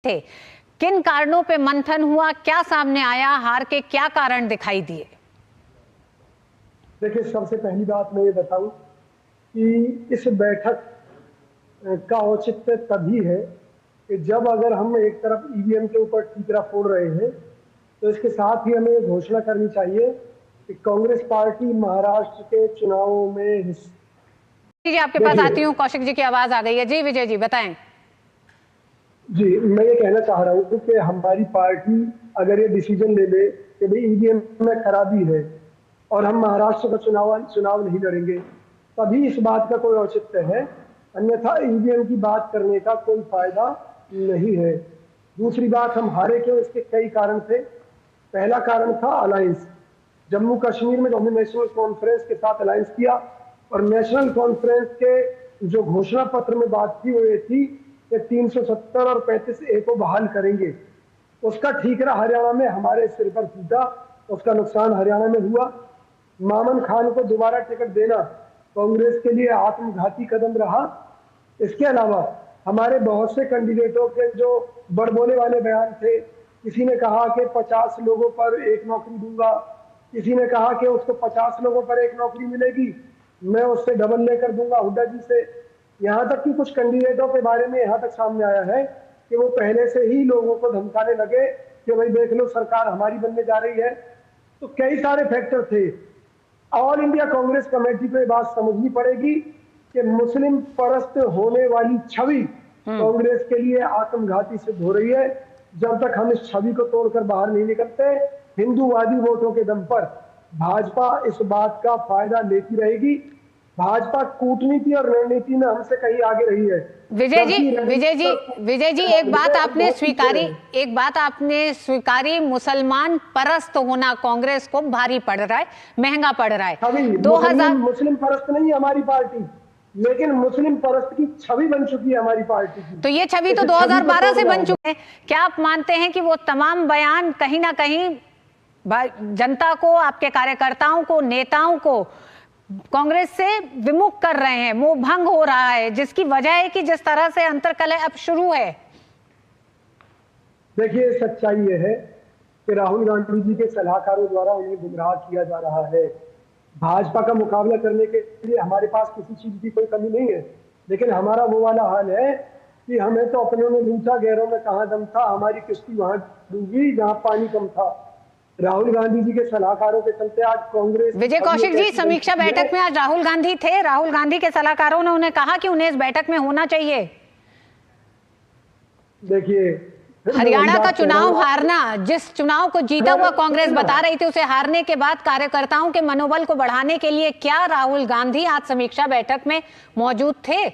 थे। किन कारणों पे मंथन हुआ, क्या सामने आया, हार के क्या कारण दिखाई दिए? देखिए, सबसे पहली बात मैं ये बताऊं कि इस बैठक का औचित्य तभी है कि जब अगर हम एक तरफ ईवीएम के ऊपर ठीकरा फोड़ रहे हैं तो इसके साथ ही हमें घोषणा करनी चाहिए कि कांग्रेस पार्टी महाराष्ट्र के चुनावों में जी आपके पास आती हूँ। कौशिक जी की आवाज आ गई है। जी विजय जी बताएं। जी, मैं ये कहना चाह रहा हूँ कि हमारी पार्टी अगर ये डिसीजन ले ले कि भाई ईवीएम में खराबी है और हम महाराष्ट्र का चुनाव नहीं लड़ेंगे, तभी इस बात का कोई औचित्य है, अन्यथा ईवीएम की बात करने का कोई फायदा नहीं है। दूसरी बात, हम हारे क्यों, इसके कई कारण थे। पहला कारण था अलायंस। जम्मू कश्मीर में हमने नेशनल कॉन्फ्रेंस के साथ अलायंस किया और नेशनल कॉन्फ्रेंस के जो घोषणा पत्र में बात की हुई थी कि 370 और 35A को बहाल करेंगे, उसका ठीकरा हरियाणा में हमारे सिर पर टूटा, उसका नुकसान हरियाणा में हुआ। मामन खान को दोबारा टिकट देना कांग्रेस के लिए आत्मघाती कदम रहा। इसके अलावा हमारे बहुत से कैंडिडेटों के जो बड़बोले वाले बयान थे, किसी ने कहा कि 50 लोगों पर एक नौकरी दूंगा, किसी ने कहा कि उसको 50 लोगों पर एक नौकरी मिलेगी, मैं उससे डबल लेकर दूंगा हुड्डा जी से। यहाँ तक कि कुछ कैंडिडेटों के बारे में यहाँ तक सामने आया है कि वो पहले से ही लोगों को धमकाने लगे कि भाई देख लो सरकार हमारी बनने जा रही है। तो कई सारे फैक्टर थे। ऑल इंडिया कांग्रेस कमेटी को ये बात समझनी पड़ेगी कि मुस्लिम परस्त होने वाली छवि कांग्रेस के लिए आत्मघाती सिद्ध हो रही है। जब तक हम इस छवि को तोड़कर बाहर नहीं निकलते, हिंदूवादी वोटों के दम पर भाजपा इस बात का फायदा लेती रहेगी। भाजपा कूटनीति और रणनीति में हमसे कहीं आगे रही है। विजय जी एक बात आपने स्वीकारी, मुसलमान परस्त होना कांग्रेस को भारी पड़ रहा है, महंगा पड़ रहा है। 2000 मुस्लिम परस्त नहीं हमारी पार्टी, लेकिन मुस्लिम परस्त की छवि बन चुकी है हमारी पार्टी की। तो ये छवि तो 2012 से बन चुकी है। क्या आप मानते हैं कि वो तमाम बयान कहीं ना कहीं जनता को, आपके कार्यकर्ताओं को, नेताओं को कांग्रेस से विमुख कर रहे हैं, मोह भंग हो रहा है, जिसकी वजह है कि जिस तरह से अंतर्कलह अब शुरू है? देखिए, सच्चाई यह है कि राहुल गांधी जी के सलाहकारों द्वारा उन्हें गुमराह किया जा रहा है। भाजपा का मुकाबला करने के लिए हमारे पास किसी चीज की कोई कमी नहीं है, लेकिन हमारा वो वाला हाल है कि हमें तो अपनों ने लूटा, गैरों में कहां दम था, हमारी किश्ती वहां डूबी जहां पानी कम था। राहुल गांधी जी के सलाहकारों के चलते आज कांग्रेस। विजय कौशिक जी, समीक्षा बैठक में आज राहुल गांधी थे। राहुल गांधी के सलाहकारों ने उन्हें कहा कि उन्हें इस बैठक में होना चाहिए। देखिए, हरियाणा का चुनाव हारना, जिस चुनाव को जीता हुआ कांग्रेस बता रही थी, उसे हारने के बाद कार्यकर्ताओं के मनोबल को बढ़ाने के लिए क्या राहुल गांधी आज समीक्षा बैठक में मौजूद थे?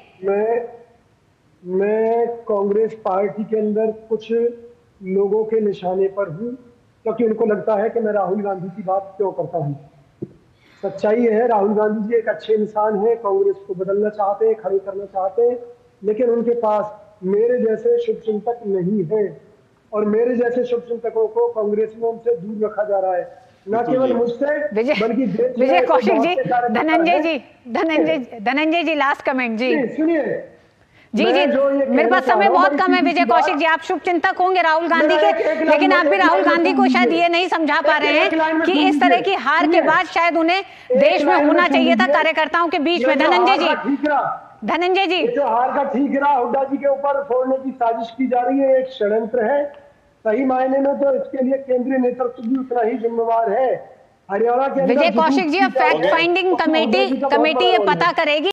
मैं कांग्रेस पार्टी के अंदर कुछ लोगों के निशाने पर हूं, क्योंकि उनको लगता है कि मैं राहुल गांधी की बात क्यों करता हूं। सच्चाई है, राहुल गांधी जी एक अच्छे इंसान हैं, कांग्रेस को बदलना चाहते हैं, खड़े करना चाहते हैं, लेकिन उनके पास मेरे जैसे शुभचिंतक नहीं है और मेरे जैसे शुभचिंतकों को कांग्रेस में उनसे दूर रखा जा रहा है, न केवल मुझसे बल्कि विजय कौशिक जी, धनंजय जी लास्ट कमेंट। जी सुनिए जी, मेरे पास समय बहुत कम है। विजय कौशिक जी, आप शुभचिंतक होंगे राहुल गांधी के, लेकिन आप भी राहुल गांधी को शायद ये नहीं समझा पा रहे हैं कि इस तरह की हार के बाद शायद उन्हें देश में होना चाहिए था कार्यकर्ताओं के बीच में। धनंजय जी, जो हार का ठीकरा हुड्डा जी के ऊपर फोड़ने की साजिश की जा रही है, एक षड्यंत्र है। सही मायने में तो इसके लिए केंद्रीय नेतृत्व भी उतना ही जिम्मेवार है। हरियाणा के विजय कौशिक जी, अब फैक्ट फाइंडिंग कमेटी ये पता करेगी